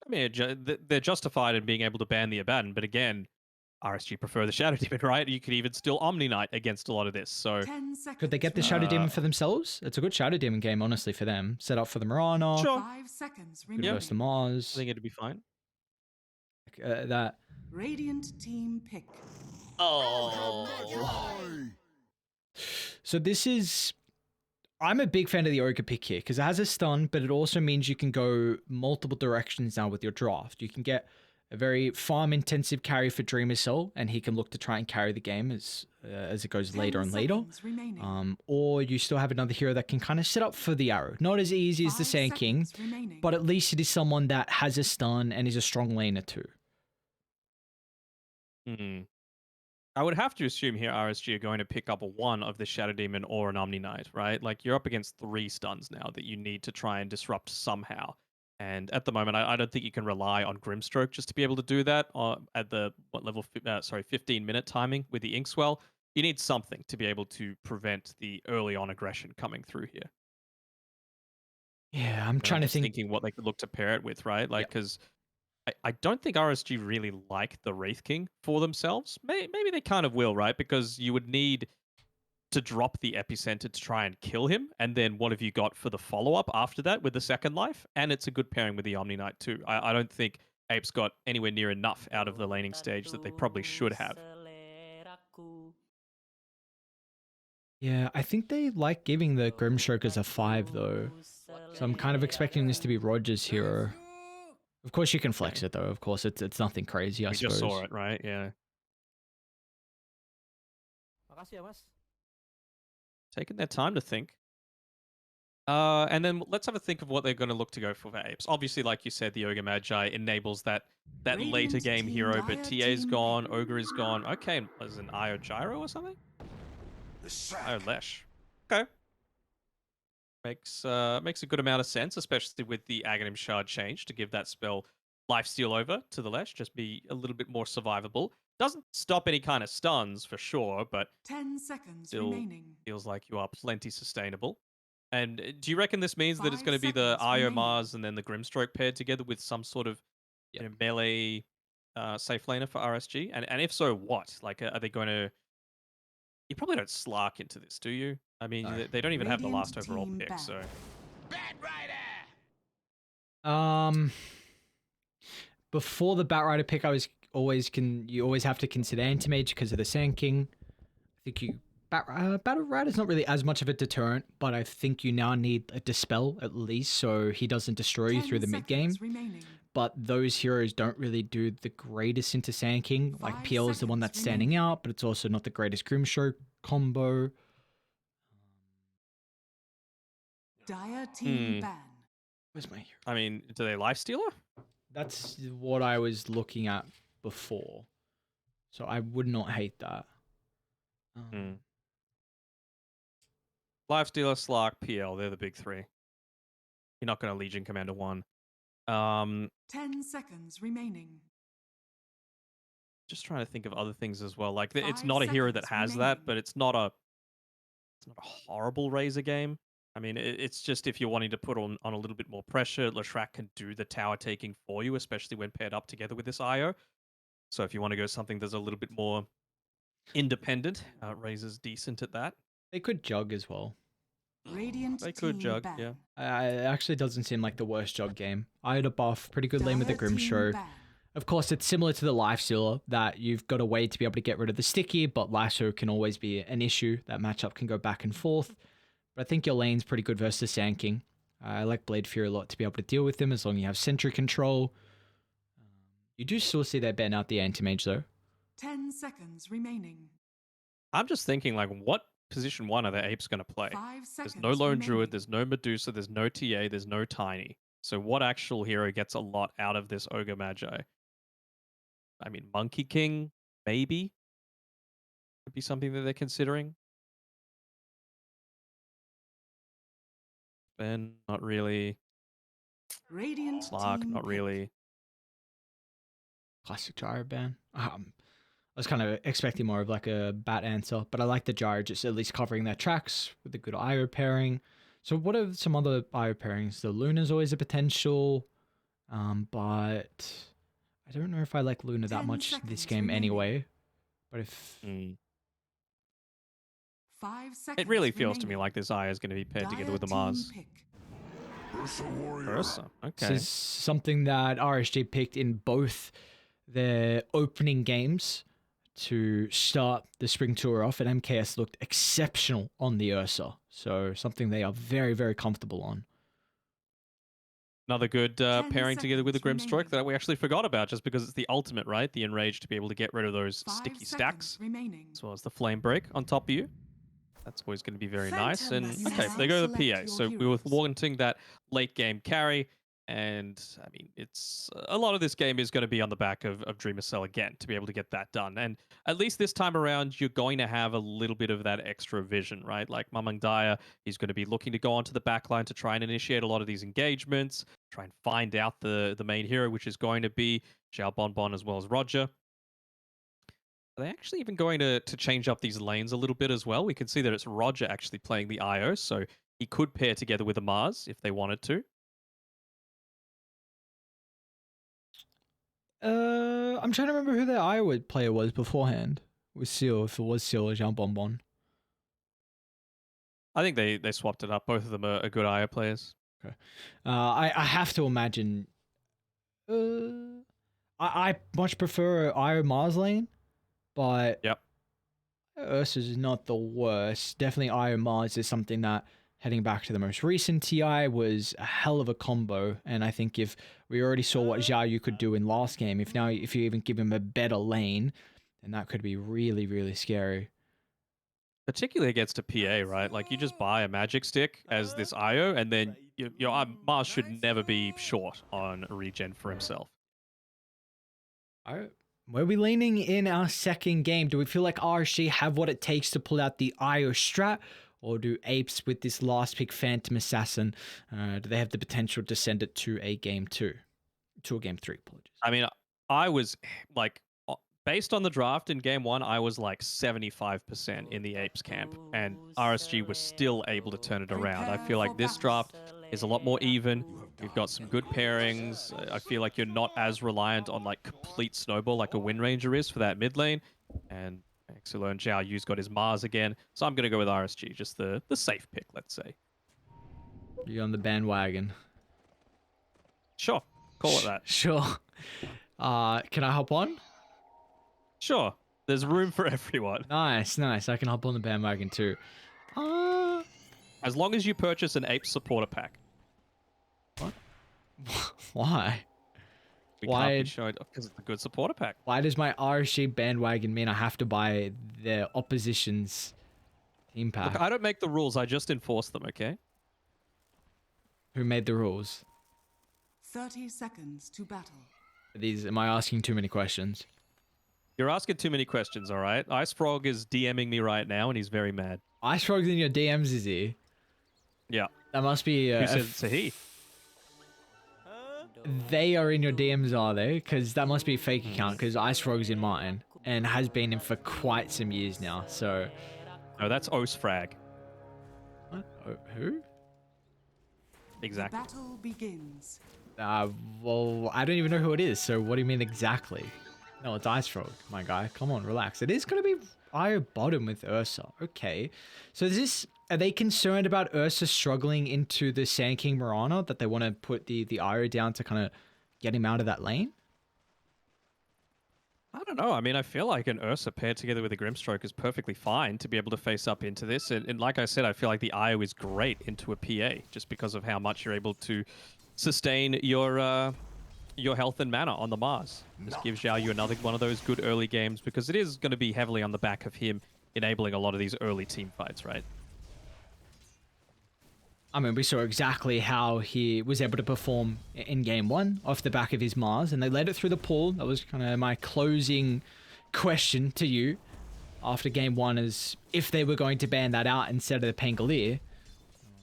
I mean, they're justified in being able to ban the Abaddon, but again, RSG prefer the Shadow Demon, right? You could even still Omni Knight against a lot of this. So 10 Could they seconds get the Shadow remaining. Demon for themselves? It's a good Shadow Demon game, honestly, for them. Set up for the Mirana. sure, 5 seconds Good remaining. versus the I Mars. think it'd be fine. That. Radiant team pick. Oh. So this is... I'm a big fan of the Ogre pick here because it has a stun, but it also means you can go multiple directions now with your draft. You can get a very farm-intensive carry for Dreamer Cell, and he can look to try and carry the game as it goes 10 later and later. seconds remaining. Or you still have another hero that can kind of set up for the arrow. Not as easy as the 5 Sand King, seconds remaining. but at least it is someone that has a stun and is a strong laner too. Hmm. I would have to assume here RSG are going to pick up one of the Shadow Demon or an Omni Knight, right? Like you're up against 3 stuns now that you need to try and disrupt somehow. And at the moment, I don't think you can rely on Grimstroke just to be able to do that at the 15-minute timing with the Inkswell. You need something to be able to prevent the early on aggression coming through here. Yeah, I'm And trying I'm to just think. thinking what they could look to pair it with, right? Like, Yep. because I don't think RSG really like the Wraith King for themselves. Maybe they kind of will, right? Because you would need to drop the epicenter to try and kill him, and then what have you got for the follow-up after that with the second life? And it's a good pairing with the Omni Knight too. I don't think Apes got anywhere near enough out of the laning stage that they probably should have. Yeah, I think they like giving the Grimstroke as a 5 though. So I'm kind of expecting this to be Roger's hero. Of course you can flex Okay. it though. Of course it's nothing crazy, I We suppose. just saw it, right? Yeah. Makasih ya, Mas. Taking their time to think. And then let's have a think of what they're going to look to go for Apes. Obviously, like you said, the Ogre Magi enables that Radiant later game team hero, but dire TA's team gone, pick. Ogre is gone. Okay, was an Io Gyro or something? Io Lesh. Okay. Makes a good amount of sense, especially with the Aghanim Shard change to give that spell lifesteal over to the Lesh, just be a little bit more survivable. Doesn't stop any kind of stuns for sure, but 10 seconds still remaining. feels like you are plenty sustainable. And do you reckon this means that it's 5 going to be the seconds Io remaining. Mars and then the Grimstroke paired together with some sort of melee safe laner for RSG? And if so, what? Like, are they going to... You probably don't Slark into this, do you? I mean, No. they don't even have the Radiant last overall team pick, ban. so... Before the Batrider pick, you always have to consider Anti-Mage because of the Sand King. I think Battle Rider's not really as much of a deterrent, but I think you now need a Dispel at least so he doesn't destroy you 10 through the mid game. seconds remaining. But those heroes don't really do the greatest into Sand King. Like 5 PL is the one seconds that's standing remaining. out, but it's also not the greatest Grimstroke combo. Dire team ban. Where's my hero? I mean, do they lifestealer? That's what I was looking at before. So I would not hate that. Lifestealer, Slark, PL, they're the big three. You're not going to Legion Commander 1. 10 seconds remaining. Just trying to think of other things as well. Like, it's 5 not a hero that seconds has remaining. that, but it's not a horrible Razor game. I mean, it's just if you're wanting to put on a little bit more pressure, Leshrac can do the tower taking for you, especially when paired up together with this IO. So if you want to go something that's a little bit more independent, Razor's decent at that. They could jug as well. Radiant They could team jug, ban. yeah. It actually doesn't seem like the worst jug game. I had a buff, pretty good lane with the Dire team Grimstroke. ban. Of course, it's similar to the Lifestealer that you've got a way to be able to get rid of the sticky, but Lasso can always be an issue. That matchup can go back and forth. But I think your lane's pretty good versus Sand King. I like Blade Fury a lot to be able to deal with him as long as you have Sentry control. You do still see they ban out the Anti-Mage though. 10 seconds remaining. I'm just thinking, like, what position 1 are the Apes going to play? 5 seconds There's no Lone remaining. Druid, there's no Medusa, there's no TA, there's no Tiny. So what actual hero gets a lot out of this Ogre Magi? I mean, Monkey King, maybe? Could be something that they're considering. Ben, not really. Radiant Slark, team not pick. really. Classic Gyro ban. I was kind of expecting more of like a bat answer, but I like the Gyro just at least covering their tracks with a good IO pairing. So what are some other IO pairings? The Luna's always a potential. But I don't know if I like Luna that 10 much this seconds game remaining. anyway. But if 5 seconds. It really feels to me remaining. like this Aya is going to be paired together Dire with the team Mars. pick. Ursa, this okay. is something that RSG picked in both their opening games to start the spring tour off, and MKS looked exceptional on the Ursa. So something they are very, very comfortable on. Another good 10 pairing together with the seconds Grimstroke remaining. that we actually forgot about just because it's the ultimate, right? The Enrage to be able to get rid of those 5 sticky seconds stacks, remaining. as well as the Flame Break on top of you. That's always going to be very nice. Phantom And You okay, may they go to the select PA. your So we were heroes. wanting that late game carry. And I mean, it's a lot of this game is going to be on the back of Dreamer Cell again to be able to get that done. And at least this time around, you're going to have a little bit of that extra vision, right? Like Mamang Daya is going to be looking to go onto the backline to try and initiate a lot of these engagements, try and find out the main hero, which is going to be Xiao Bonbon as well as Roger. Are they actually even going to change up these lanes a little bit as well? We can see that it's Roger actually playing the IO, so he could pair together with a Mars if they wanted to. I'm trying to remember who their Iowa player was beforehand. With Seal, if it was Seal or Jean Bonbon. I think they swapped it up. Both of them are good IO players. Okay. I have to imagine. I much prefer Io Mars lane, but Yep. Ursa's is not the worst. Definitely Io Mars is something that, heading back to the most recent TI, was a hell of a combo. And I think if we already saw what Xiao Yu could do in last game, if you even give him a better lane, then that could be really, really scary. Particularly against a PA, right? Like you just buy a magic stick as this IO, and then your Mars should never be short on a regen for himself. Where are we leaning in our second game? Do we feel like RSG have what it takes to pull out the IO strat? Or do Apes with this last pick Phantom Assassin, do they have the potential to send it to a game 2? To a game 3, apologies. I mean, I was like, based on the draft in game 1, I was like 75% in the Apes camp, and RSG was still able to turn it around. I feel like this draft is a lot more even. You've got some good pairings. I feel like you're not as reliant on like complete snowball like a Wind Ranger is for that mid lane. And Xilo and Xiao Yu's got his Mars again. So I'm going to go with RSG, just the safe pick, let's say. You're on the bandwagon. Sure. Call it that. Sure. Can I hop on? Sure. There's room for everyone. Nice. I can hop on the bandwagon too. As long as you purchase an Ape supporter pack. What? Why? We Why? can't be showing because it's a good supporter pack. Why does my RSG bandwagon mean I have to buy the opposition's team pack? Look, I don't make the rules. I just enforce them, okay? Who made the rules? 30 seconds to battle. Am I asking too many questions? You're asking too many questions, all right? Ice Frog is DMing me right now, and he's very mad. Ice Frog's in your DMs, is he? Yeah. That must be... Who said it's a he? They are in your DMs, are they? Because that must be a fake account, because Ice Frog's in mine, and has been in for quite some years now, so... No, that's Osfrag. What? Who? Exactly. The battle begins. Well, I don't even know who it is, so what do you mean exactly? No, it's Ice Frog, my guy. Come on, relax. It is going to be Io bottom with Ursa. Okay. So is this... Are they concerned about Ursa struggling into the Sand King Mirana, that they want to put the Io down to kind of get him out of that lane? I don't know. I mean, I feel like an Ursa paired together with a Grimstroke is perfectly fine to be able to face up into this. And like I said, I feel like the Io is great into a PA just because of how much you're able to sustain your health and mana on the Mars. Just gives Xiao Yu another one of those good early games because it is going to be heavily on the back of him enabling a lot of these early team fights, right? I mean, we saw exactly how he was able to perform in game 1 off the back of his Mars, and they led it through the pool. That was kind of my closing question to you after game 1, is if they were going to ban that out instead of the Pangolier.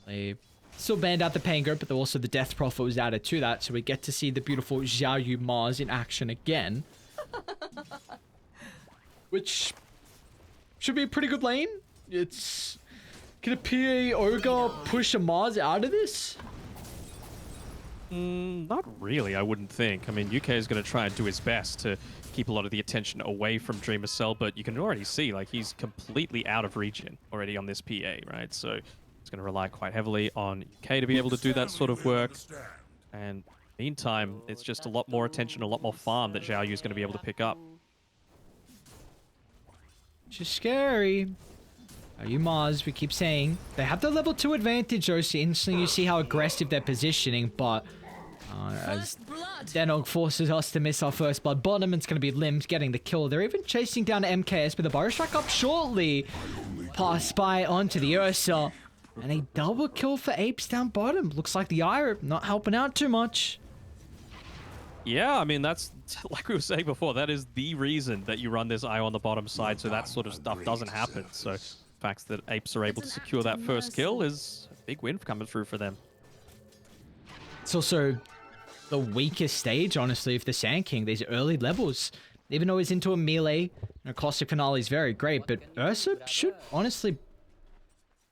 They still banned out the Pango, but also the Death Prophet was added to that, so we get to see the beautiful Xiao Yu Mars in action again. Which should be a pretty good lane. It's... Can a PA Ogre push a Mars out of this? Not really, I wouldn't think. I mean, UK is going to try and do his best to keep a lot of the attention away from Dreamer Cell, but you can already see, like, he's completely out of region already on this PA, right? So he's going to rely quite heavily on UK to be able to do that sort of work. And meantime, it's just a lot more attention, a lot more farm that Zhao Yu is going to be able to pick up. Which is scary. You Mars, we keep saying. They have the level 2 advantage, though, so instantly you see how aggressive they're positioning, but as Danog forces us to miss our first blood bottom, it's going to be Limbs getting the kill. They're even chasing down MKS with a Burrow Strike up shortly. Pass by onto the Ursa. And a double kill for Apes down bottom. Looks like the Ire not helping out too much. Yeah, I mean, that's, like we were saying before, that is the reason that you run this Eye on the bottom side, so that sort of stuff doesn't happen. So the fact that Apes are able to secure that first kill is a big win coming through for them. It's also the weakest stage, honestly, of the Sand King, these early levels. Even though he's into a melee, Caustic Finale is very great, but Ursa should honestly...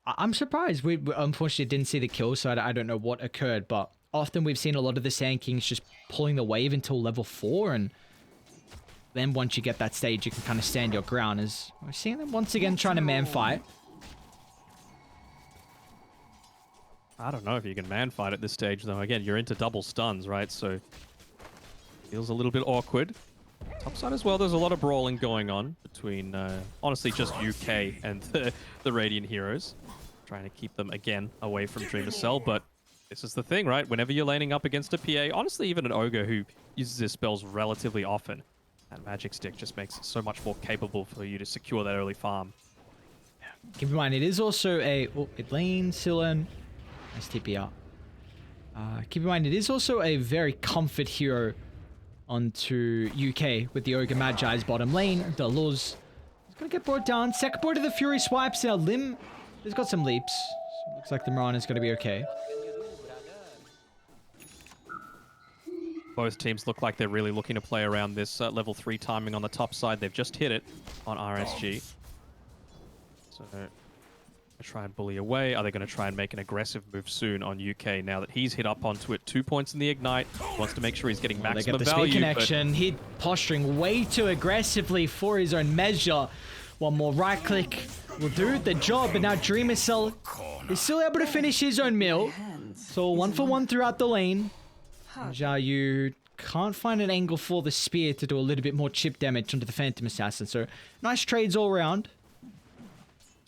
I'm surprised. We unfortunately didn't see the kill, so I don't know what occurred, but often we've seen a lot of the Sand Kings just pulling the wave until level 4, and then once you get that stage, you can kind of stand your ground, as we're seeing them once again trying to man fight. I don't know if you can man fight at this stage, though. Again, you're into double stuns, right? So feels a little bit awkward. Topside as well, there's a lot of brawling going on between, honestly, just UK and the Radiant heroes. Trying to keep them, again, away from Dreamer Cell, but this is the thing, right? Whenever you're laning up against a PA, honestly, even an Ogre who uses his spells relatively often, that Magic Stick just makes it so much more capable for you to secure that early farm. Keep in mind, it is also a... Oh, it lanes, Silen. Nice TP up. Keep in mind, it is also a very comfort hero onto UK with the Ogre Magi's bottom lane. The Luz is going to get brought down. Second board of the Fury swipes. Now Lim has got some leaps. So looks like the Moran is going to be okay. Both teams look like they're really looking to play around this level 3 timing on the top side. They've just hit it on RSG. So try and bully away. Are they going to try and make an aggressive move soon on UK now that he's hit up onto it? 2 points in the Ignite. Wants to make sure he's getting maximum they get the value. speed connection. He posturing way too aggressively for his own measure. One more right click will do the job, but now Dreamer Cell is still able to finish his own meal. So 1 for 1 throughout the lane. Zhao Yu can't find an angle for the spear to do a little bit more chip damage onto the Phantom Assassin. So nice trades all around.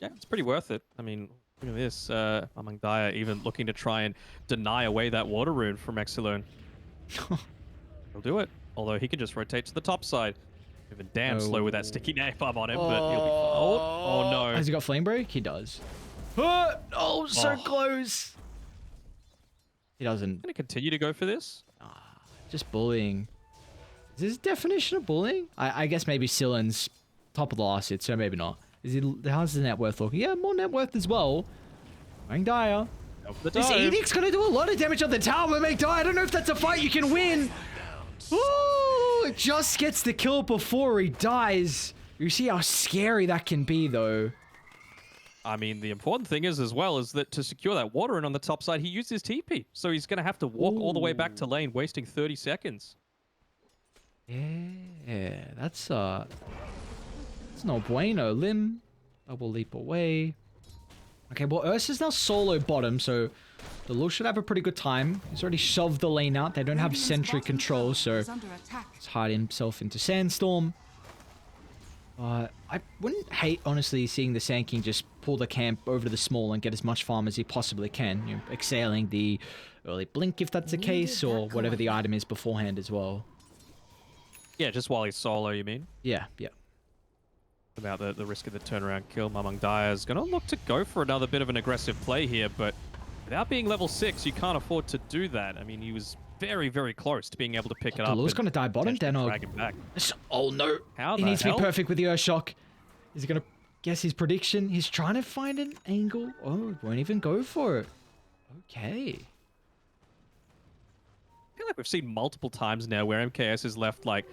Yeah, it's pretty worth it. I mean, look at this. Among Daya even looking to try and deny away that water rune from Exilone. He'll do it. Although he can just rotate to the top side. Even damn slow with that sticky napalm on him, but he'll be fine. Oh no. Has he got Flame Break? He does. Oh, so close. He doesn't. Gonna continue to go for this? Just bullying. Is this definition of bullying? I guess maybe Silen's top of the last hit, so maybe not. How's the net worth looking? Yeah, more net worth as well. Daya. This Edict's gonna do a lot of damage on the tower, Daya. I don't know if that's a fight you can win. Ooh, it just gets the kill before he dies. You see how scary that can be, though. I mean, the important thing is, as well, is that to secure that water in on the top side, he used his TP. So he's going to have to walk all the way back to lane, wasting 30 seconds. Yeah, that's no bueno. Lim, double leap away. Okay, well, Ursa's now solo bottom, so the Lul should have a pretty good time. He's already shoved the lane out. They don't have sentry control, so he's hiding himself into Sandstorm. I wouldn't hate, honestly, seeing the Sand King just pull the camp over to the small and get as much farm as he possibly can. You know, exhaling the early blink if that's the case, or whatever the item is beforehand as well. Yeah, just while he's solo, you mean? Yeah, yeah. About the risk of the turnaround kill. Mamang Daya is going to look to go for another bit of an aggressive play here, but without being level 6, you can't afford to do that. I mean, he was very, very close to being able to pick it up. Lul's going to die bottom, Danog. Oh, no. How he needs hell? to be perfect with the Earthshock. Is he going to guess his prediction? He's trying to find an angle. Oh, won't even go for it. Okay. I feel like we've seen multiple times now where MKS is left like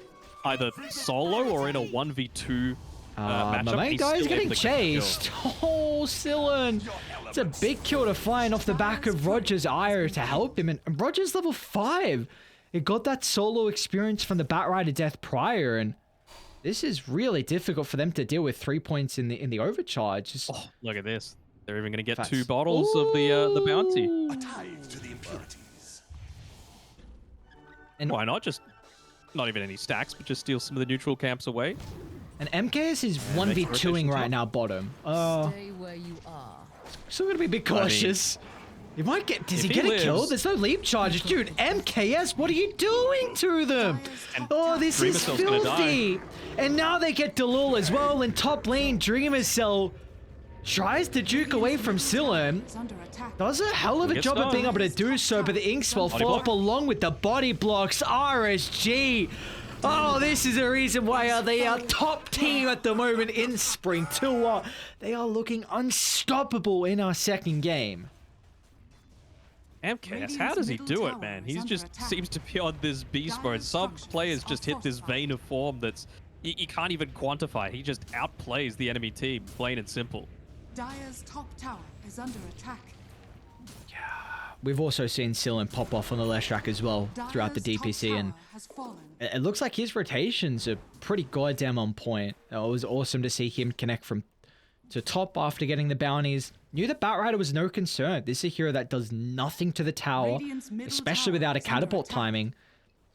either solo or in a 1v2 matchup. My main He's guy's still getting able to get the kill. chased. Oh, Sillin. It's a big kill to find off the back of Roger's ire to help him. And Roger's level 5. He got that solo experience from the Batrider death prior. And this is really difficult for them to deal with 3 points in the overcharge. Just... Oh, look at this. They're even going to get Facts. 2 bottles of the bounty. Ooh. A tithe to the impurities. And Why not? Just not even any stacks, but just steal some of the neutral camps away. And MKS is make the 1v2ing rotation right tough. now bottom. Stay where you are. Still gonna be a bit cautious. He might get. Does he if get he a kill? lives- There's no leap charges, dude. MKS, what are you doing to them? And Oh, this is Dreamercell's gonna filthy. And now they get Delul as well. In top lane, Dreamer Cell tries to juke away from Sillin. Is under attack. Does a hell of a Gets job of stunned. being able to do so, but the Inkswell Body fall block. up along with the body blocks. RSG. Oh, this is a reason why they are top team at the moment in Spring 2. They are looking unstoppable in our second game. MKS, how does he do it, man? He just seems to be on this beast mode. Some players just hit this vein of form that's you can't even quantify. He just outplays the enemy team, plain and simple. Dire's top tower is under attack. We've also seen Sillin pop off on the Leshrac as well throughout the Dire's top DPC, and tower has fallen. it looks like his rotations are pretty goddamn on point. It was awesome to see him connect to top after getting the bounties. Knew that Batrider was no concern. This is a hero that does nothing to the tower, Radiant's middle especially tower without a is under catapult attack. timing.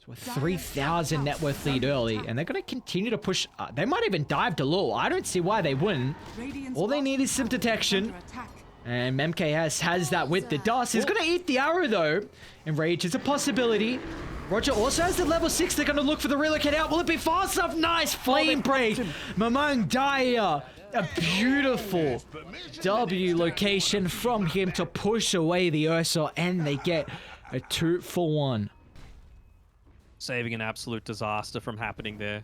So a 3,000 net worth lead early, and they're going to continue to push. They might even dive to low. I don't see why they wouldn't. Radiant's All they bottom need is some tower detection. under attack. And MKS has that with the dust. He's going to eat the arrow, though. Enrage is a possibility. Roger also has the level 6. They're going to look for the relocate out. Will it be fast enough? Nice flame break. Mamang Daya. A beautiful W location from him to push away the Ursa. And they get a 2-for-1. Saving an absolute disaster from happening there.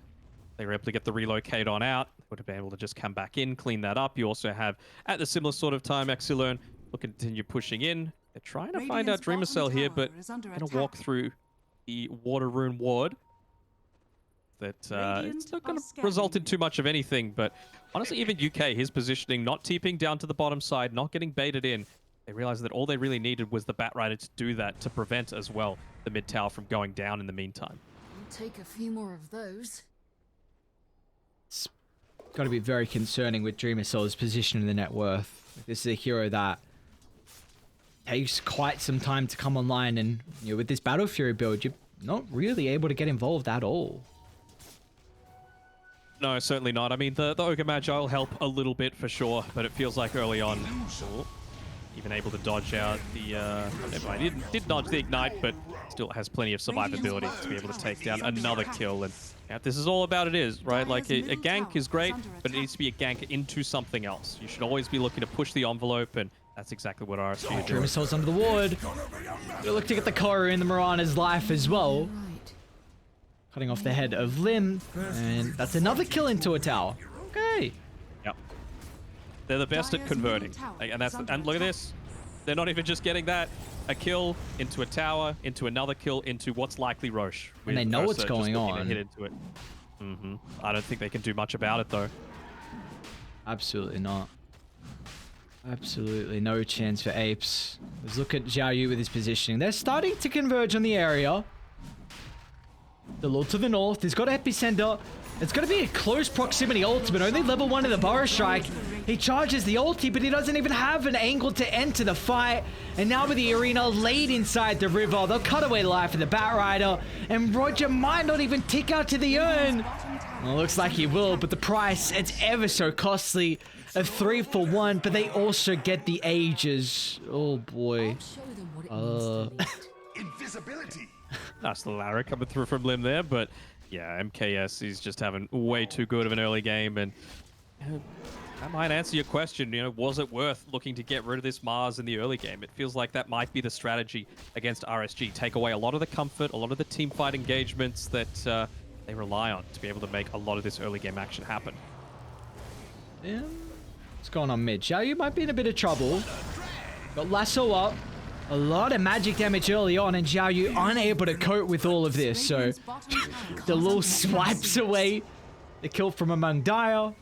They were able to get the relocate on out. Would have been able to just come back in, clean that up. You also have, at the similar sort of time, Exilern will continue pushing in. They're trying to find out Radiant's Dreamer Cell bottom here, tower but is under going to attack. walk through the Water Rune Ward. That Radiant it's not are going to result in scanning. too much of anything, but honestly, even UK, his positioning, not TPing down to the bottom side, not getting baited in. They realized that all they really needed was the Batrider to do that, to prevent as well the mid tower from going down in the meantime. Take a few more of those. It's got to be very concerning with Dreamer Cell's position in the net worth. This is a hero that takes quite some time to come online, and with this Battle Fury build, you're not really able to get involved at all. No, certainly not. I mean, the Ogre Magi will help a little bit for sure, but it feels like early on, even able to dodge out the... never mind, he did dodge the Ignite, but still has plenty of survivability to be able to take down another kill. And yeah, this is all about it is, right? Like, a gank is great, but it needs to be a gank into something else. You should always be looking to push the envelope, and that's exactly what RSG are doing. Dreamer Cell's under the ward. Gonna look to get the Koru in the Mirana's life as well. Right. Cutting off the head of Lim, and that's another kill into a tower. Okay. Yep. They're the best at Dire's converting. middle tower Like, and is that's under and look at attack. this. They're not even just getting that. A kill into a tower, into another kill, into what's likely Roche. And they with know what's Ursa just going looking to on. Hit into it. I don't think they can do much about it though. Absolutely not. Absolutely no chance for Apes. Let's look at Xiao Yu with his positioning. They're starting to converge on the area. The Lord to the north. He's got Epicenter. It's going to be a close proximity ultimate. Only level 1 of the Burrow Strike. He charges the ulti, but he doesn't even have an angle to enter the fight. And now with the arena laid inside the river, they'll cut away the life of the Batrider. And Roger might not even tick out to the urn. Well, it looks like he will, but the price, it's ever so costly. A 3-for-1, but they also get the ages. Oh boy. I'll show them what it means to lead. Invisibility. That's the Lara coming through from Lim there, but yeah, MKS is just having way too good of an early game, and that might answer your question. Was it worth looking to get rid of this Mars in the early game? It feels like that might be the strategy against RSG. Take away a lot of the comfort, a lot of the team fight engagements that they rely on to be able to make a lot of this early game action happen. Yeah. What's going on mid? Xiao Yu might be in a bit of trouble. Got Lasso up. A lot of magic damage early on, and Xiao Yu unable to cope with all of this. So Radiant's bottom tower the is little under swipes attack. away the kill from among Dire.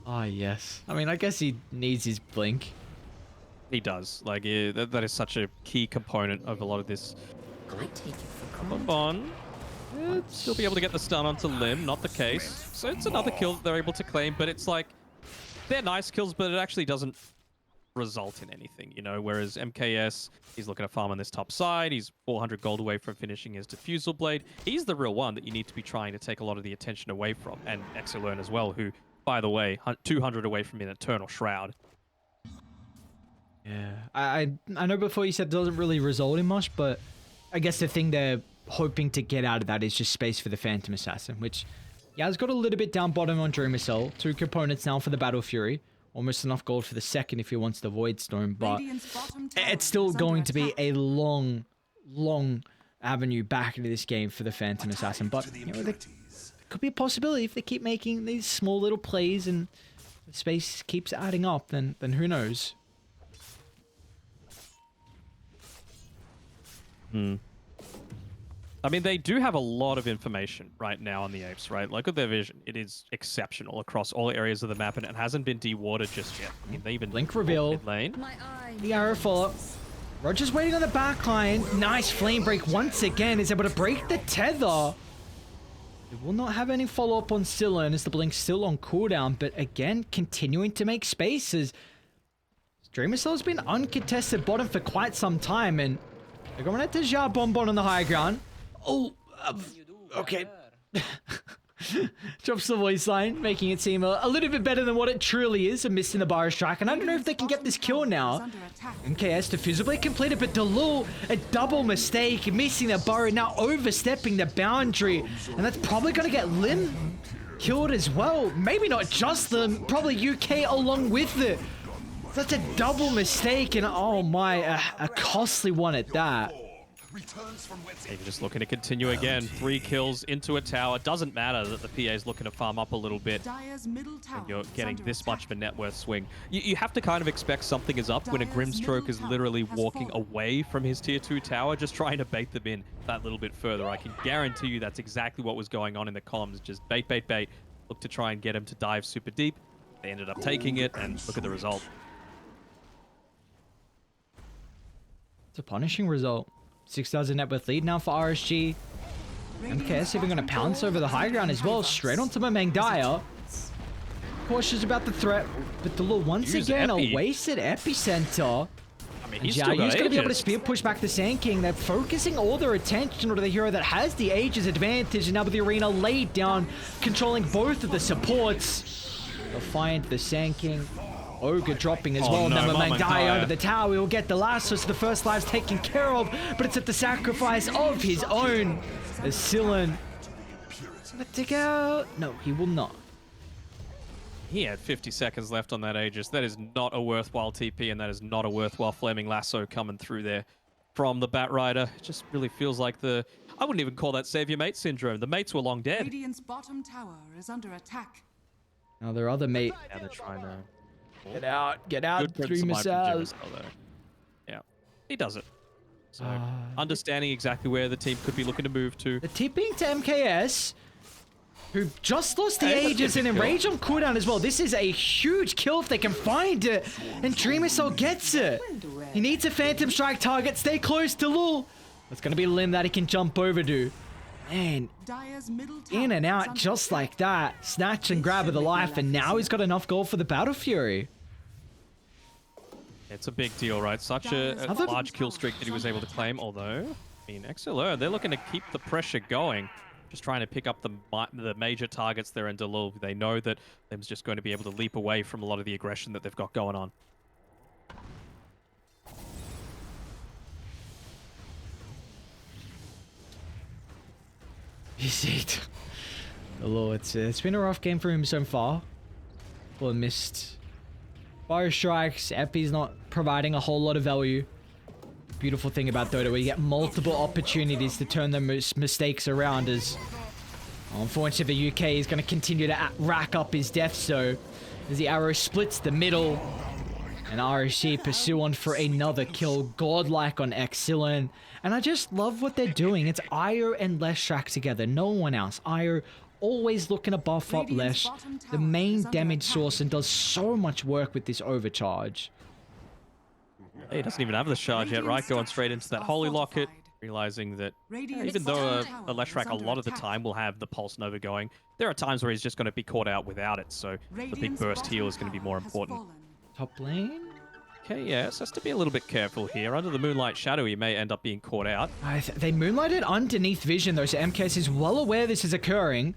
Oh, yes. I mean, I guess he needs his blink. He does. Like, yeah, that is such a key component of a lot of this. I take it for Up granted. on. Still be able to get the stun onto Lim, not the case. So it's another kill that they're able to claim, but it's like, they're nice kills, but it actually doesn't result in anything, you know? Whereas MKS, he's looking to farm on this top side. He's 400 gold away from finishing his Diffusal Blade. He's the real one that you need to be trying to take a lot of the attention away from. And Exilern as well, who, by the way, 200 away from an Eternal Shroud. Yeah, I know before you said it doesn't really result in much, but I guess the thing they're hoping to get out of that is just space for the Phantom Assassin, which, yeah, has got a little bit down bottom on Dreamer Cell. 2 components now for the Battle Fury. Almost enough gold for the second if he wants the Void Storm, but Radiant's bottom tower it's still is going under to be attack. a long, long avenue back into this game for the Phantom Assassin. But, To the you know, there impurities. could be a possibility if they keep making these small little plays and the space keeps adding up, then who knows? I mean, they do have a lot of information right now on the Apes, right? Look at their vision. It is exceptional across all areas of the map, and it hasn't been dewatered just yet. I mean, they even Blink reveal. mid lane. My eye. The arrow follow. Roger's waiting on the back line. Nice flame break once again. Is able to break the tether. It will not have any follow-up on Scylla, as the blink's still on cooldown, but again, continuing to make spaces. Dreamer Cell's been uncontested bottom for quite some time, and they're going at the Jar Bonbon on the high ground. Oh, okay. Drops the voice line, making it seem a little bit better than what it truly is, and missing the bar strike. And I don't know if they can get this kill now. MKS defusibly completed, but Delul, a double mistake, missing the burrow, now overstepping the boundary. And that's probably going to get Lim killed as well. Maybe not just Lim, probably UK along with it. Such a double mistake, and oh my, a costly one at that. Returns from whence They're just looking to continue again. 3 kills into a tower. Doesn't matter that the PA is looking to farm up a little bit. Dire's middle tower And you're is getting under this much of a attack. net worth swing. You have to kind of expect something is up when a Dire's Grimstroke is middle literally tower has walking fallen. away from his tier 2 tower, just trying to bait them in that little bit further. I can guarantee you that's exactly what was going on in the comms. Just bait, bait, bait. Look to try and get him to dive super deep. They ended up taking it, and look at the result. It's a punishing result. 6,000 net worth lead now for RSG. MKS even going to pounce over the high ground as well, straight onto Mamang Daya. Cautious about the threat, but Delul once Use again Epi. a wasted epicenter. I mean, And he's yeah, still got he's going to be able to Aegis. spear push back the Sand King. They're focusing all their attention onto the hero that has the Aegis advantage, and now with the arena laid down, controlling both of the supports. They'll find the Sand King. Ogre dropping as Oh well. no, Now Mamang Mamang Daya Daya. under the tower. We will get the last, so the first live's taken care of, but it's at the sacrifice of his own. As Scylla let to go. No, he will not. He had 50 seconds left on that Aegis. That is not a worthwhile TP, and that is not a worthwhile Flaming Lasso coming through there from the Batrider. It just really feels like the... I wouldn't even call that save your mate syndrome. The mates were long dead. Radiant's bottom tower is under attack. Now their other mate. Now they're trying to... Get out, Good 3 survive from Jimmy missiles. Cell, though. Yeah, he does it. So, understanding exactly where the team could be looking to move to. The tipping to MKS, who just lost the Hey, that's Aegis a and good kill. Enrage on cooldown as well. This is a huge kill if they can find it. And Dreamer Cell gets it. He needs a Phantom Strike target. Stay close to Lul. That's going to be Lim that he can jump over to. Man, Dire's middle tower in and is out under just attack. like that. Snatch and grab of the life, and now he's got enough gold for the Battle Fury. It's a big deal, right? Such a Other- large kill streak that he was able to claim, although, I mean, XLR, they're looking to keep the pressure going. Just trying to pick up the major targets there in Delul. They know that Lim's just going to be able to leap away from a lot of the aggression that they've got going on. You see it. Hello, it's been a rough game for him so far. Well, missed fire strikes. Epi's not providing a whole lot of value. Beautiful thing about Dota, where you get multiple opportunities to turn those mistakes around. As unfortunately, the UK is going to continue to rack up his death. So as the arrow splits the middle, and RSG pursue on for another kill, godlike on Exilon. And I just love what they're doing. It's Io and Leshrak together, no one else. Io always looking to buff up Radiant's Lesh, bottom the tower main is under damage attack. source, and does so much work with this overcharge. He doesn't even have the charge yet, right? Going straight into that Holy Locket, fortified. realizing that Radiant's even though bottom a tower Leshrac is a under lot of the attack. time will have the Pulse Nova going, there are times where he's just going to be caught out without it, so the big Radiant's burst bottom heal is going to be tower more has important. fallen. Top lane? Okay, yes, has to be a little bit careful here. Under the Moonlight Shadow, he may end up being caught out. They moonlighted underneath vision though, so MKS is well aware this is occurring.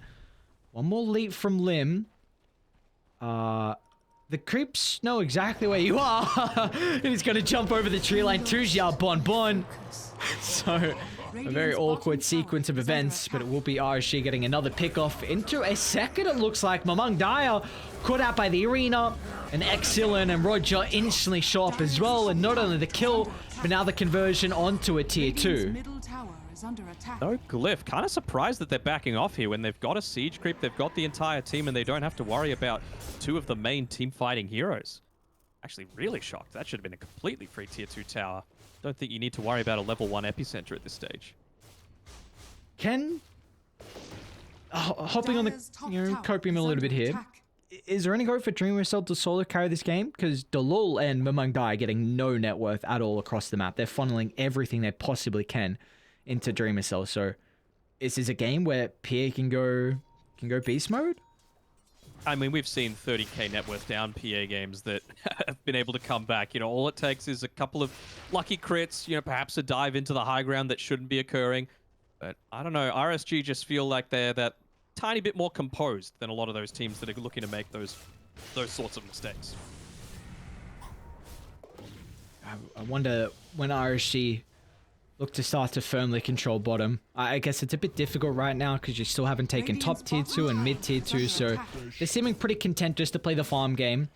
One more leap from Lim. The creeps know exactly where you are. And he's going to jump over the tree line. Tujia Bon Bon. So, a very awkward sequence of events, but it will be RSG getting another pick off into a second. It looks like Mamang Daya caught out by the arena, and Exilin and Roger instantly show up as well, and not only the kill, but now the conversion onto a tier Radiant's 2. middle tower is under attack. No Glyph. Kind of surprised that they're backing off here when they've got a siege creep, they've got the entire team, and they don't have to worry about two of the main team fighting heroes. Actually, really shocked. That should have been a completely free tier 2 tower. Don't think you need to worry about a level 1 epicenter at this stage. Hopping on the, Dire's top you know, tower copium a is little bit under here. attack. Is there any hope for Dreamer Cell to solo carry this game? Because Dalul and Mamang Dai are getting no net worth at all across the map. They're funneling everything they possibly can into Dreamer Cell. So, is this a game where Pierre can go beast mode? I mean, we've seen 30k net worth down PA games that have been able to come back. You know, all it takes is a couple of lucky crits, you know, perhaps a dive into the high ground that shouldn't be occurring. But I don't know, RSG just feel like they're that tiny bit more composed than a lot of those teams that are looking to make those sorts of mistakes. I wonder when RSG look to start to firmly control bottom. I guess it's a bit difficult right now because you still haven't taken Radiant's top tier bottom 2 and tower mid tier is 2, under so attack. they're seeming pretty content just to play the farm game,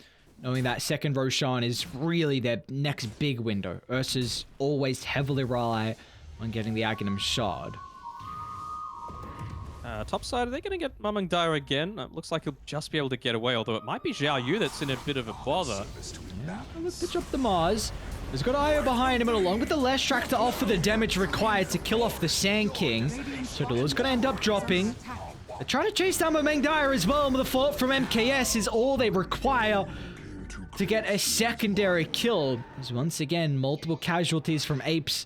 knowing that second Roshan is really their next big window. Ursa's always heavily rely on getting the Aghanim Shard. Top side, are they going to get Mamang Dyer again? Looks like he'll just be able to get away, although it might be Xiao Yu that's in a bit of a bother. Let's pitch up the Mars. He's got Io behind him, and along with the Leshrac to offer the damage required to kill off the Sand King. So Dalul's going to end up dropping. They're trying to chase down Mamang Dyer as well, and the fault from MKS is all they require to get a secondary kill. There's once again multiple casualties from Apes,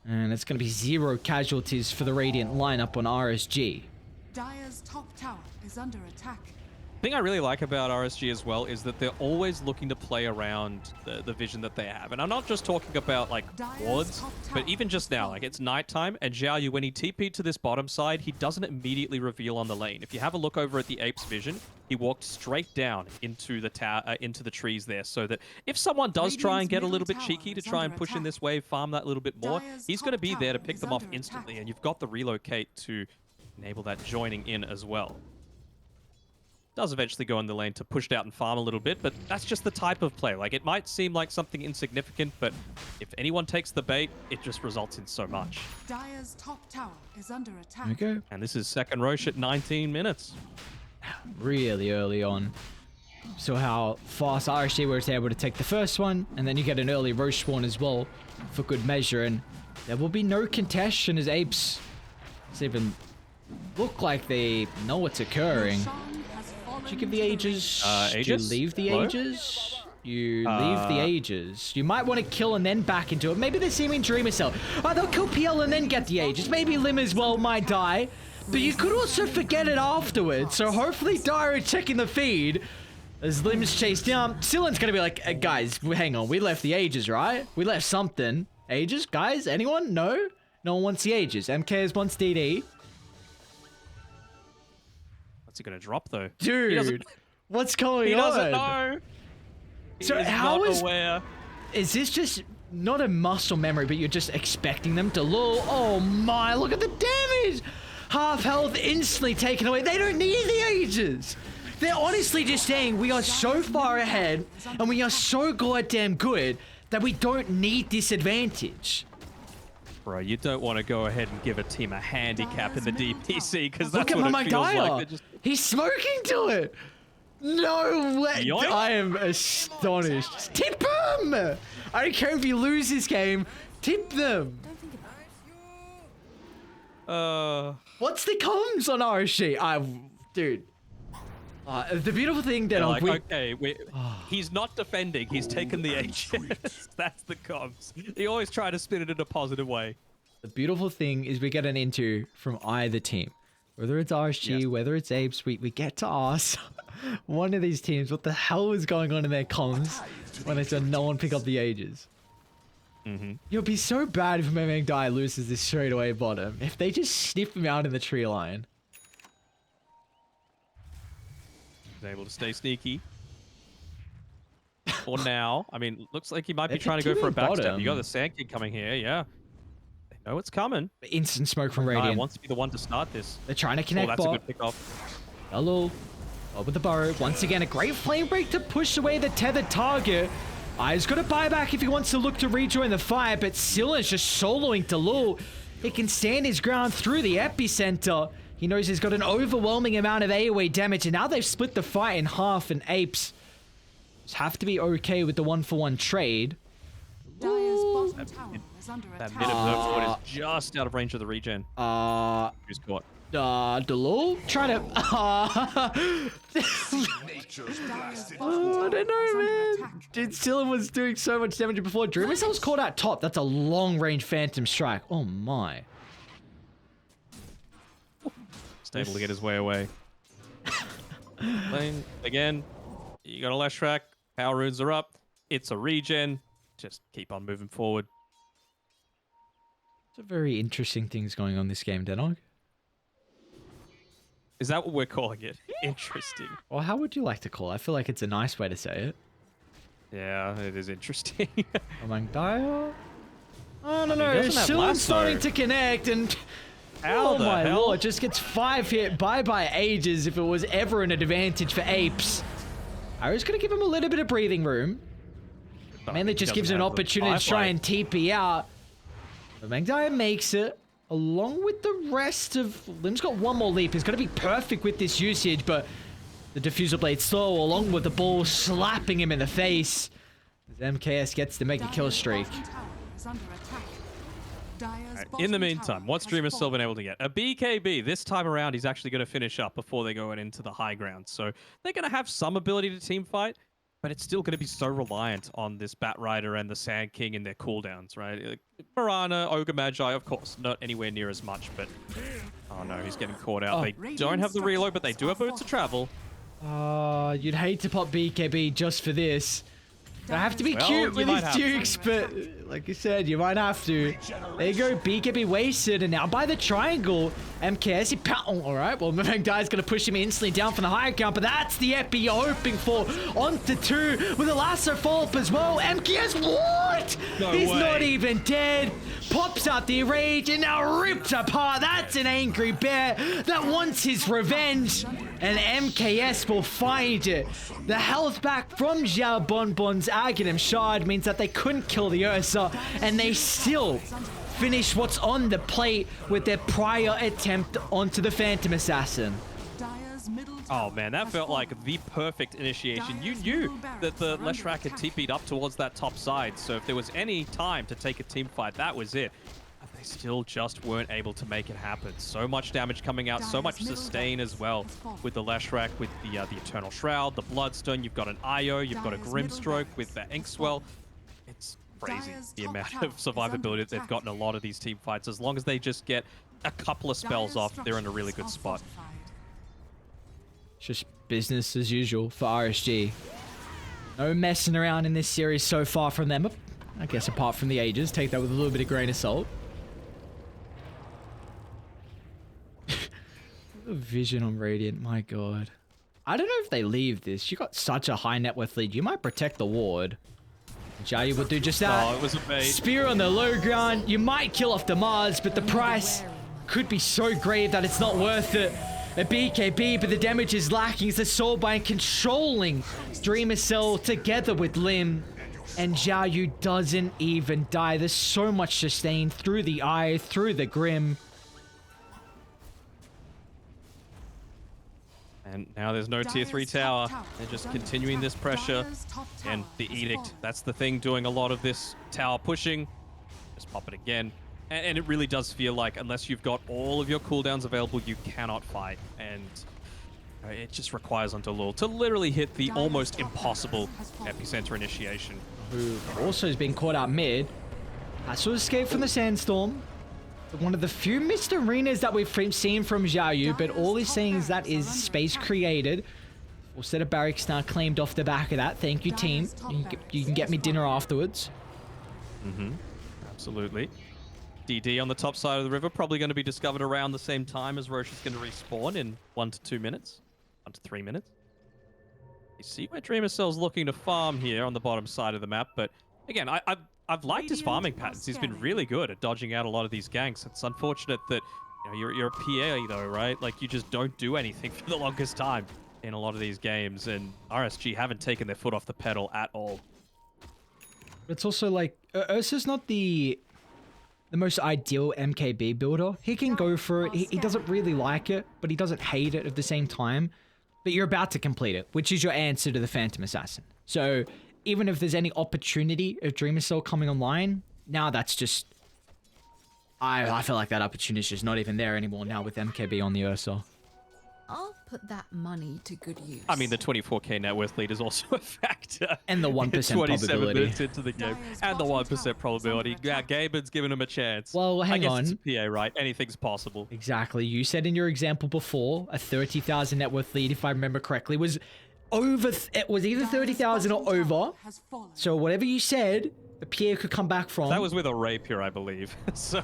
and it's going to be 0 casualties for the Radiant lineup on RSG. Dire's top tower is under attack. The thing I really like about RSG as well is that they're always looking to play around the vision that they have. And I'm not just talking about like wards, but even just now, like it's nighttime, and Xiao Yu, when he TP'd to this bottom side, he doesn't immediately reveal on the lane. If you have a look over at the Apes vision, he walked straight down into the into the trees there, so that if someone does try and get a little bit cheeky to try and push in this wave, farm that little bit more, he's going to be there to pick them off instantly, and you've got the relocate to enable that joining in as well. Does eventually go in the lane to push it out and farm a little bit, but that's just the type of play. Like, it might seem like something insignificant, but if anyone takes the bait, it just results in so much. Dire's top tower is under attack. There we go. And this is second Roche at 19 minutes. Really early on. So how fast RSG was able to take the first one, and then you get an early Roche spawn as well for good measure, and there will be no contention as Apes even look like they know what's occurring. Did you give the Aegis? Aegis? Do you leave the Hello? Aegis? You leave the Aegis. You might want to kill and then back into it. Maybe they're seeming Dreamer Cell. They'll kill PL and then get the Aegis. Maybe Lim as well might die. But you could also forget it afterwards. So hopefully Dire checking the feed as Lim's chased down. Sillen's going to be like, guys, hang on. We left the Aegis, right? We left something. Aegis? Guys? Anyone? No? No one wants the Aegis. MKS wants DD. What's he going to drop, though? Dude, what's going on? He doesn't know. He So is how not is- aware. Is this just not a muscle memory, but you're just expecting them to lol? Oh my, look at the damage! Half health instantly taken away. They don't need the Aegis. They're honestly just saying we are so far ahead and we are so goddamn good that we don't need this advantage. Bro, you don't want to go ahead and give a team a handicap in the DPC, because Look that's at what my it feels like. Dyer. They're just... He's smoking to it. No way. Yoink. I am astonished. Tip him. I don't care if you lose this game. Tip them. What's the comms on RSG? Dude. The beautiful thing that They're like, okay, he's not defending. He's taken the Aegis. That's the comms. He always try to spin it in a positive way. The beautiful thing is we get an into from either team. Whether it's RSG, whether it's Apes, we get to ask one of these teams what the hell is going on in their comms when they said no one pick up the Aegis. It would be so bad if Memang Dai loses this straight away bottom. If they just sniff him out in the tree line. He's able to stay sneaky. For now. I mean, looks like he might be They're trying to go for a backstab. bottom. You got the Sand King coming here, yeah. They know it's coming. Instant smoke from Guy Radiant. wants to be the one to start this. They're trying to Oh, connect that's a bot. good pick off. Hello. Over the burrow. Once again, a great flame break to push away the tethered target. He's got a buyback if he wants to look to rejoin the fight, but Sillen's just soloing Dalul. He can stand his ground through the epicenter. He knows he's got an overwhelming amount of AoE damage, and now they've split the fight in half, and Apes just have to be okay with the 1-for-1 trade. Dire's bottom tower is under That attack. mid of is just out of range of the regen. Who's caught? Dalul trying to... Nature's Dire's blasted bottom I tower don't is know, under man. attack. Dude, Sillen was doing so much damage before. Dreamercell was caught out top. That's a long-range Phantom Strike. Oh, my. Just able to get his way away. Lane, again, you got a Lash Track. Power runes are up. It's a regen. Just keep on moving forward. Some very interesting things going on this game, Danog. Is that what we're calling it? Interesting. Or how would you like to call it? I feel like it's a nice way to say it. Yeah, it is interesting. Among Dire? Oh, no, he no. doesn't have Sillen's lasso. starting to connect, and... How oh, the my hell? lord. Just gets 5 hit. Bye-bye Ages if it was ever an advantage for Apes. I was going to give him a little bit of breathing room. Mainly just gives him an opportunity to try and TP out. But Magdire makes it, along with the rest of... Lim's got one more leap. He's going to be perfect with this usage, but the Diffusal Blade slow, along with the ball slapping him in the face. As MKS gets to make a kill Dire's streak. bottom tower is under attack. Dire's In the bottom meantime, tower what's has Dreamer still fallen. been able to get? A BKB. This time around, he's actually going to finish up before they go into the high ground. So they're going to have some ability to team fight, but it's still going to be so reliant on this Bat Rider and the Sand King and their cooldowns, right? Like, Piranha, Ogre Magi, of course, not anywhere near as much, but... Oh no, he's getting caught out. Oh. They don't have the reload, but they do have boots of travel. You'd hate to pop BKB just for this. I have to be Well, cute you with might his have to. dukes, but like you said, you might have to. There you go, BKB wasted, and now by the triangle, MKS, all right, well, Mavang Dai's going to push him instantly down from the high ground, but that's the epi you're hoping for. Onto 2 with a lasso follow-up as well. MKS, what? No He's way. not even dead. Pops out the rage and now rips apart. That's an angry bear that wants his revenge. And MKS will find it. The health back from Xiao Bonbon's Aghanim Shard means that they couldn't kill the Ursa, and they still finish what's on the plate with their prior attempt onto the Phantom Assassin. Dire's middle Oh tower man, that has felt fallen. like the perfect initiation. You Dire's knew middle that the barracks are Leshrac under had attack. TP'd up towards that top side, so if there was any time to take a team fight, that was it. But they still just weren't able to make it happen. So much damage coming out, so Dire's much middle sustain barracks as well has fallen. with the Leshrac, with the Eternal Shroud, the Bloodstone, you've got an Io, you've got a Dire's middle Grimstroke with barracks the has Inkswell. It's crazy Dire's the top amount tower of is under survivability that they've attack. gotten in a lot of these team fights. As long as they just get a couple of spells Dire's off, they're in a really good structures spot. are fortified. It's just business as usual for RSG. No messing around in this series so far from them. I guess apart from the Ages. Take that with a little bit of grain of salt. Vision on Radiant, my god. I don't know if they leave this. You got such a high net worth lead. You might protect the ward. Jaya would do just that. Oh, it was a bait. Spear on the low ground. You might kill off the Mars, but the price could be so grave that it's not worth it. A BKB, but the damage is lacking as the Soulbind controlling Dreamer Cell together with Lim. And Zhao Yu doesn't even die. There's so much sustain through the eye, through the grim. And now there's no tier 3 Dire's top tower. tower They're just is under continuing attack. this pressure. Dire's top And tower the has edict, fallen. that's the thing doing a lot of this tower pushing. Just pop it again. And it really does feel like unless you've got all of your cooldowns available, you cannot fight. And It just requires Underlul to literally hit the almost impossible epicenter initiation. Who also has been caught out mid. Has to escape from the sandstorm. One of the few missed arenas that we've seen from Xiao Yu, but all he's saying is that is space created. Full set of barracks now claimed off the back of that. Thank you, team. You can get me dinner afterwards. Absolutely. DD on the top side of the river, probably going to be discovered around the same time as Roche is going to respawn in 1 to 2 minutes. 1 to 3 minutes. You see where Dreamer Cell's looking to farm here on the bottom side of the map, but again, I've liked his farming patterns. He's been really good at dodging out a lot of these ganks. It's unfortunate that you're a PA though, right? Like you just don't do anything for the longest time in a lot of these games, and RSG haven't taken their foot off the pedal at all. It's also like Ursa's not the most ideal MKB builder. He can go for it. He doesn't really like it, but he doesn't hate it at the same time. But you're about to complete it, which is your answer to the Phantom Assassin. So even if there's any opportunity of Dreamer Cell coming online, now that's just... I feel like that opportunity is just not even there anymore now with MKB on the Ursa. I'll put that money to good use. I mean, the 24k net worth lead is also a factor. And the 1% 27 probability. minutes into the game. And the 1% probability. Yeah, Gaben's giving him a chance. Well, hang on. I guess it's a PA, right? Anything's possible. Exactly. You said in your example before, a 30,000 net worth lead, if I remember correctly, was over... It was either 30,000 or over. So whatever you said, the PA could come back from. That was with a rapier, I believe. So...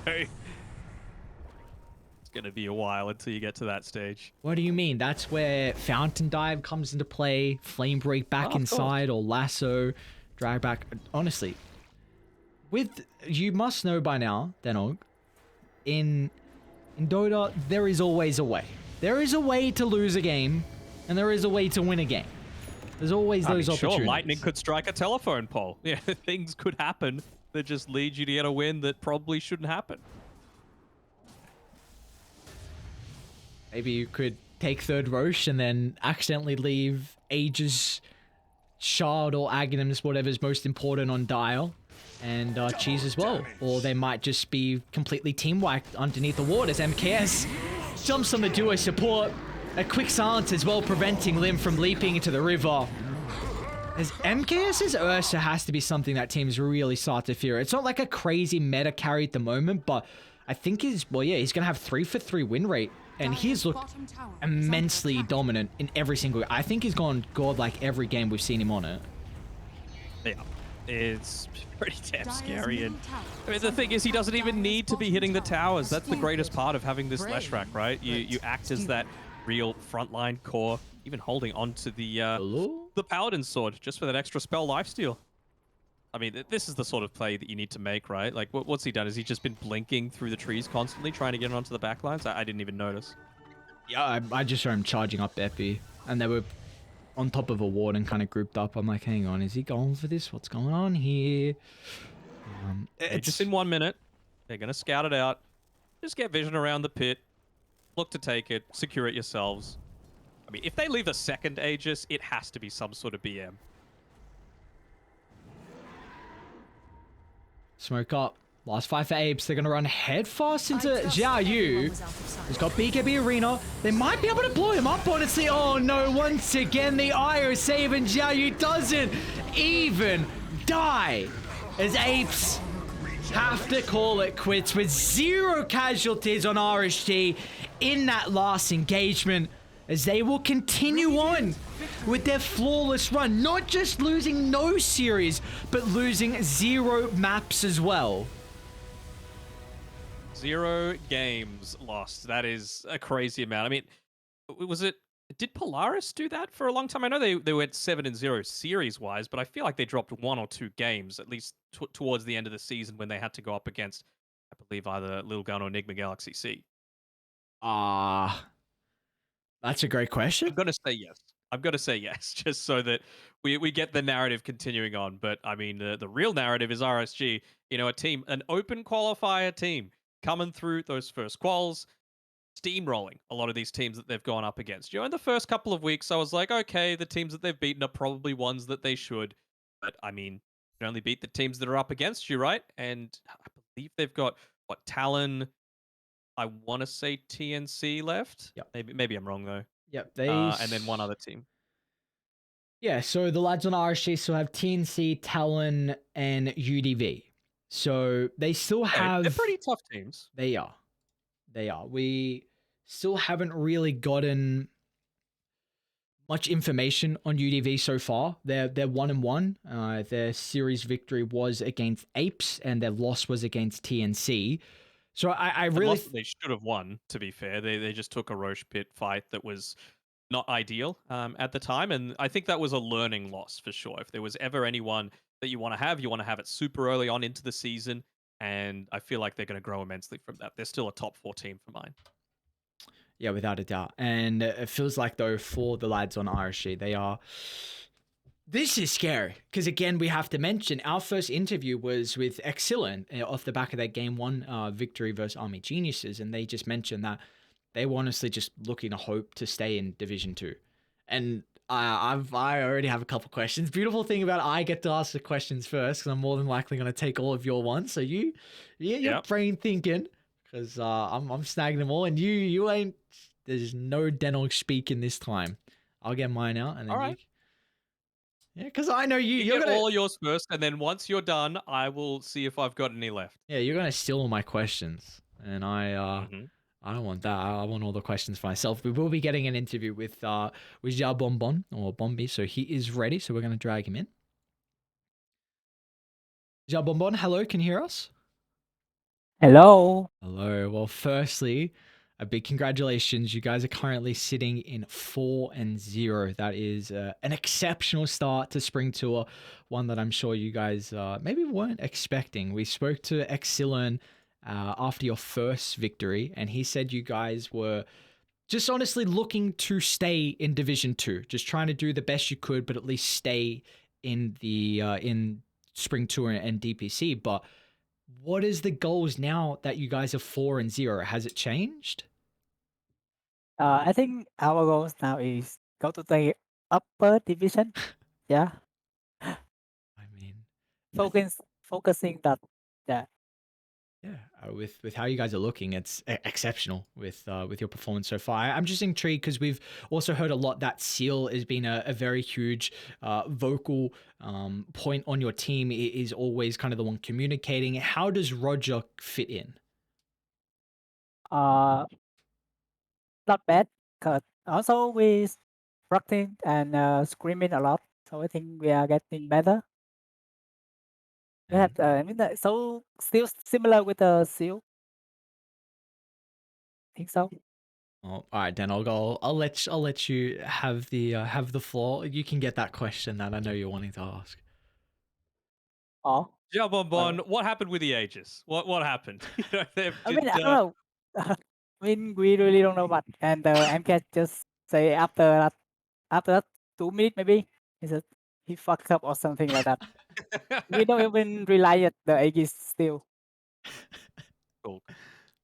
going to be a while until you get to that stage. What do you mean? That's where Fountain Dive comes into play, Flame Break back inside, or Lasso, drag back. Honestly, you must know by now, Danog, in Dota, there is always a way. There is a way to lose a game, and there is a way to win a game. There's always those opportunities. Sure, lightning could strike a telephone pole. Yeah, things could happen that just lead you to get a win that probably shouldn't happen. Maybe you could take third Roche and then accidentally leave Aegis, Shard, or Aghanim's, whatever's most important on Dial, and Cheese as well. Or they might just be completely team-wiped underneath the ward as MKS jumps on the duo support. A quick silence as well, preventing Lim from leaping into the river. As MKS's Ursa has to be something that teams really start to fear. It's not like a crazy meta carry at the moment, but I think he's going to have 3 for 3 win rate. And he's looked immensely dominant in every single... I think he's gone godlike every game we've seen him on it. Yeah, it's pretty damn scary. And I mean, the thing is, he doesn't even need to be hitting the towers. That's the greatest part of having this Leshrac, right? You act as that real frontline core, even holding on to the Paladin Sword just for that extra spell lifesteal. I mean, this is the sort of play that you need to make, right? Like, what's he done? Has he just been blinking through the trees constantly, trying to get onto the backlines? I didn't even notice. Yeah, I just saw him charging up Epi, and they were on top of a ward and kind of grouped up. I'm like, hang on, is he going for this? What's going on here? It's just in 1 minute. They're going to scout it out. Just get vision around the pit. Look to take it. Secure it yourselves. I mean, if they leave a second Aegis, it has to be some sort of BM. Smoke up. Last 5 for Apes. They're going to run headfast into Xiao Yu. He's got BKB Arena. They might be able to blow him up, honestly. Oh, no. Once again, the IO save, and Xiao Yu doesn't even die. As Apes have to call it quits with 0 casualties on RSG in that last engagement, as they will continue on with their flawless run. Not just losing no series, but losing 0 maps as well. 0 games lost. That is a crazy amount. I mean, did Polaris do that for a long time? I know they went 7-0 series-wise, but I feel like they dropped 1 or 2 games, at least towards the end of the season when they had to go up against, I believe, either Lil Gun or Enigma Galaxy C. That's a great question. I'm going to say yes. I'm going to say yes, just so that we get the narrative continuing on. But, I mean, the real narrative is RSG, a team, an open qualifier team, coming through those first quals, steamrolling a lot of these teams that they've gone up against. In the first couple of weeks, I was like, okay, the teams that they've beaten are probably ones that they should. But, I mean, you only beat the teams that are up against you, right? And I believe they've got, Talon... I want to say TNC left. Yeah. Maybe I'm wrong though. Yep. and then one other team. Yeah, so the lads on RSG still have TNC, Talon, and UDV. So they still Okay, they're have. pretty tough teams. They are. They are. We still haven't really gotten much information on UDV so far. They're 1-1. Their series victory was against Apes, and their loss was against TNC. So I And really lost that they should have won. To be fair, they just took a Roche Pit fight that was not ideal at the time, and I think that was a learning loss for sure. If there was ever anyone that you want to have it super early on into the season, and I feel like they're going to grow immensely from that. They're still a top 4 team for mine. Yeah, without a doubt. And it feels like, though, for the lads on RSG, they are. This is scary because, again, we have to mention our first interview was with Excellent off the back of their game 1 victory versus Army Geniuses. And they just mentioned that they were honestly just looking to hope to stay in Division 2. And I already have a couple questions. Beautiful thing about I get to ask the questions first because I'm more than likely going to take all of your ones. So you're Yep. brain thinking because I'm snagging them all, and you ain't. There's no Danog speaking this time. I'll get mine out, and All then right. yeah, because I know You you're get gonna all yours first, and then once you're done, I will see if I've got any left. you're gonna steal all my questions, and Hmm. I don't want that. I want all the questions for myself. We will be getting an interview with Ja Bonbon or Bombi, so he is ready. So we're gonna drag him in. Ja Bonbon, hello, can you hear us? Hello. Hello. Well, firstly, a big congratulations. You guys are currently sitting in 4-0. That is an exceptional start to Spring Tour, one that I'm sure you guys maybe weren't expecting. We spoke to Exilern after your first victory, and he said you guys were just honestly looking to stay in Division 2, just trying to do the best you could, but at least stay in the in Spring Tour and DPC. But what is the goals now that you guys are 4-0? Has it changed? I think our goals now is go to the upper division. Yeah, I mean, yeah, focusing that. Yeah. yeah. With how you guys are looking, it's exceptional with your performance so far. I'm just intrigued because we've also heard a lot that Seal has been a very huge vocal point on your team. Is always kind of the one communicating. How does Roger fit in? Uh, Not bad. Cause also we practicing and screaming a lot. So I think we are getting better. We have, I mean, so still similar with the seal. Think so. Oh, all right, Dan. I'll let you have the floor. You can get that question that I know you're wanting to ask. Oh, Yeah, Bonbon, well, what happened with the Aegis? What happened? You know, they've I just mean, I don't know. I mean, we really don't know much. And MCAT just say after that 2 minutes maybe, he said he fucked up or something like that. We don't even rely at the Aegis still. Cool.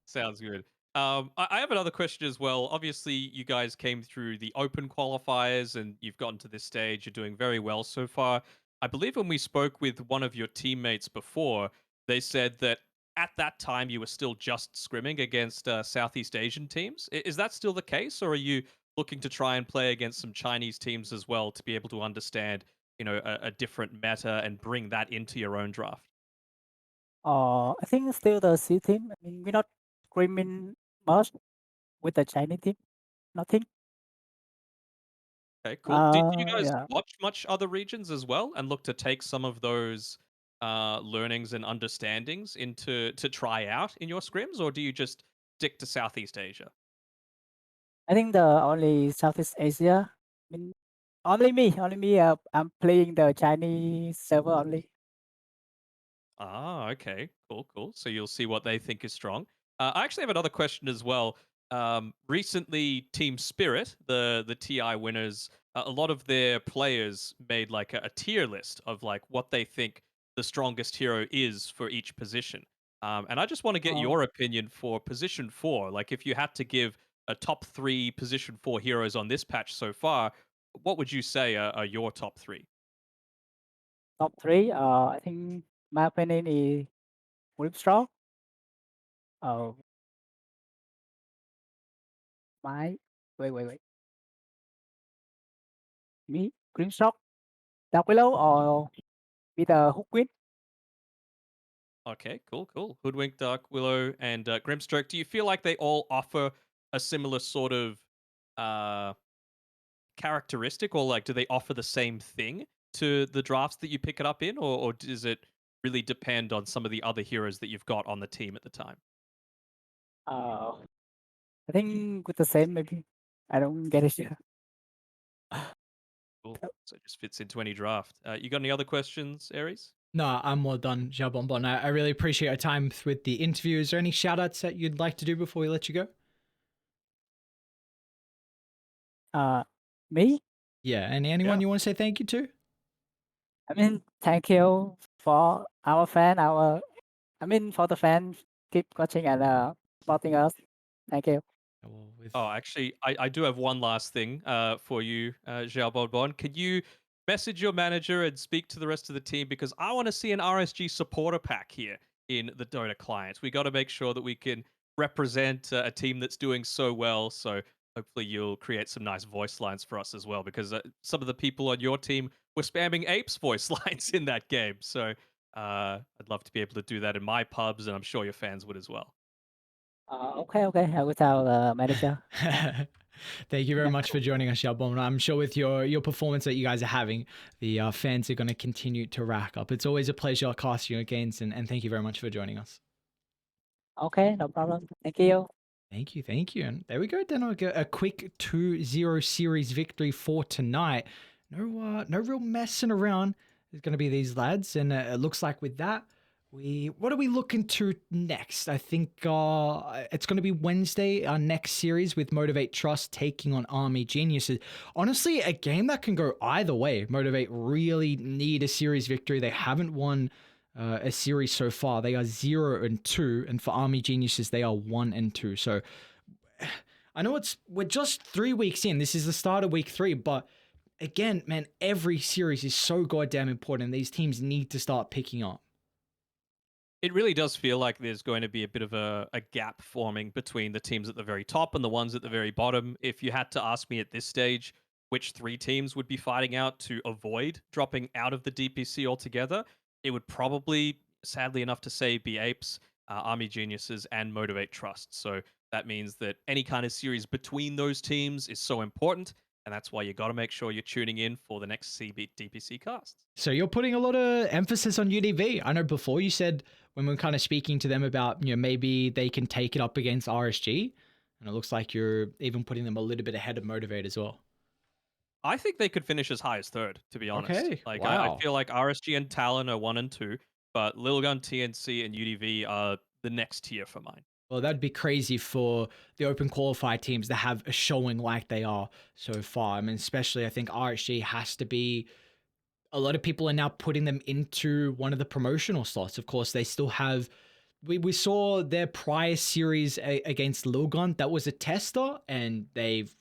Sounds good. I have another question as well. Obviously, you guys came through the open qualifiers and you've gotten to this stage. You're doing very well so far. I believe when we spoke with one of your teammates before, they said that at that time you were still just scrimming against Southeast Asian teams. Is that still the case, or are you looking to try and play against some Chinese teams as well to be able to understand, a different meta and bring that into your own draft? I think still the C team. I mean, we're not screaming much with the Chinese team. Nothing. Okay, cool. Do you guys Yeah. watch much other regions as well and look to take some of those learnings and understandings into to try out in your scrims, or do you just stick to Southeast Asia? I think the only Southeast Asia. I mean, only me. I'm playing the Chinese server only. Ah, okay, cool, cool. So you'll see what they think is strong. I actually have another question as well. Recently, Team Spirit, the TI winners, a lot of their players made like a tier list of like what they think the strongest hero is for each position. And I just want to get Uh, your opinion for position 4. Like, if you had to give a top 3 position 4 heroes on this patch so far, what would you say are your top 3? Top three. I think my opinion is Strong. Uh, my wait. Me, Grimshock, Dark Willow, or with a hook queen. Okay, cool. Hoodwink, Dark Willow, and Grimstroke. Do you feel like they all offer a similar sort of uh, characteristic, or like do they offer the same thing to the drafts that you pick it up in, or does it really depend on some of the other heroes that you've got on the team at the time? Uh, I think with the same maybe. I don't get it. Cool. So it just fits into any draft. You got any other questions, Aries? No, I'm well done, Xiaobonbon. I really appreciate your time with the interview. Is there any shout outs that you'd like to do before we let you go? Me? Yeah, and anyone Yeah. you want to say thank you to? I mean, thank you for our fan. For the fans, keep watching and supporting us. Thank you. Well, with Oh, actually, I do have one last thing for you, Xiao Bonbon. Could you message your manager and speak to the rest of the team? Because I want to see an RSG supporter pack here in the Dota clients. We got to make sure that we can represent a team that's doing so well. So hopefully you'll create some nice voice lines for us as well, because some of the people on your team were spamming Apes voice lines in that game. So I'd love to be able to do that in my pubs, and I'm sure your fans would as well. Okay. I will tell the manager. Thank you very Yeah. much for joining us, Xiaobon. I'm sure with your performance that you guys are having, the fans are going to continue to rack up. It's always a pleasure casting your games, and thank you very much for joining us. Okay, no problem. Thank you. Thank you. And there we go, Danog. A quick 2-0 series victory for tonight. No real messing around. There's going to be these lads, and it looks like with that, what are we looking to next? I think it's going to be Wednesday, our next series with Motivate Trust taking on Army Geniuses. Honestly, a game that can go either way. Motivate really need a series victory. They haven't won a series so far. They are 0-2, and for Army Geniuses, they are 1-2. So I know we're just 3 weeks in. This is the start of week 3, but again, man, every series is so goddamn important. These teams need to start picking up. It really does feel like there's going to be a bit of a gap forming between the teams at the very top and the ones at the very bottom. If you had to ask me at this stage which 3 teams would be fighting out to avoid dropping out of the DPC altogether, it would probably, sadly enough to say, be Apes, Army Geniuses, and Motivate Trust. So that means that any kind of series between those teams is so important, and that's why you got to make sure you're tuning in for the next DPC casts. So you're putting a lot of emphasis on UDV. I know before you said when we are kind of speaking to them about, maybe they can take it up against RSG, and it looks like you're even putting them a little bit ahead of Motivate as well. I think they could finish as high as third, to be honest. Okay, Like, I wow. feel like RSG and Talon are 1 and 2, but Lilgun, TNC, and UDV are the next tier for mine. Well, that'd be crazy for the open qualified teams to have a showing like they are so far. I mean, especially I think RSG has to be. A lot of people are now putting them into one of the promotional slots. Of course, they still have. We saw their prior series against Lilgon. That was a tester, and they've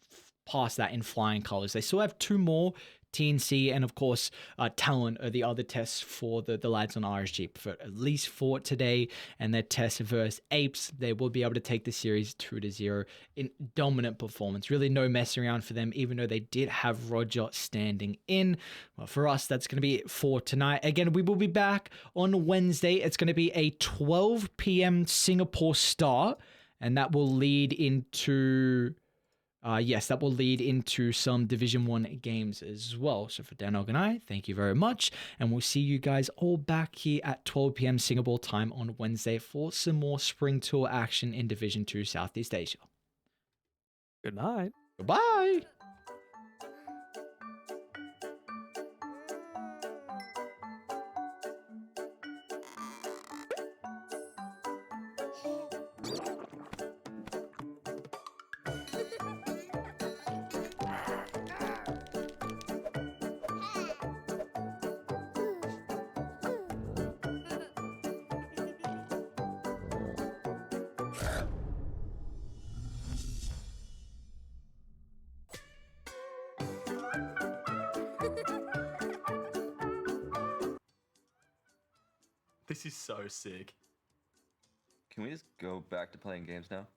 passed that in flying colors. They still have 2 more. TNC and of course Talent are the other tests for the lads on RSG, but at least for today and their test versus Apes, they will be able to take the series 2-0 in dominant performance. Really no messing around for them, even though they did have Roger standing in. Well, for us, that's going to be it for tonight. Again, we will be back on Wednesday. It's going to be a 12 p.m. Singapore start, and that will lead into that will lead into some Division 1 games as well. So for Danog and I, thank you very much. And we'll see you guys all back here at 12 p.m. Singapore time on Wednesday for some more Spring Tour action in Division 2 Southeast Asia. Good night. Goodbye. This is so sick. Can we just go back to playing games now?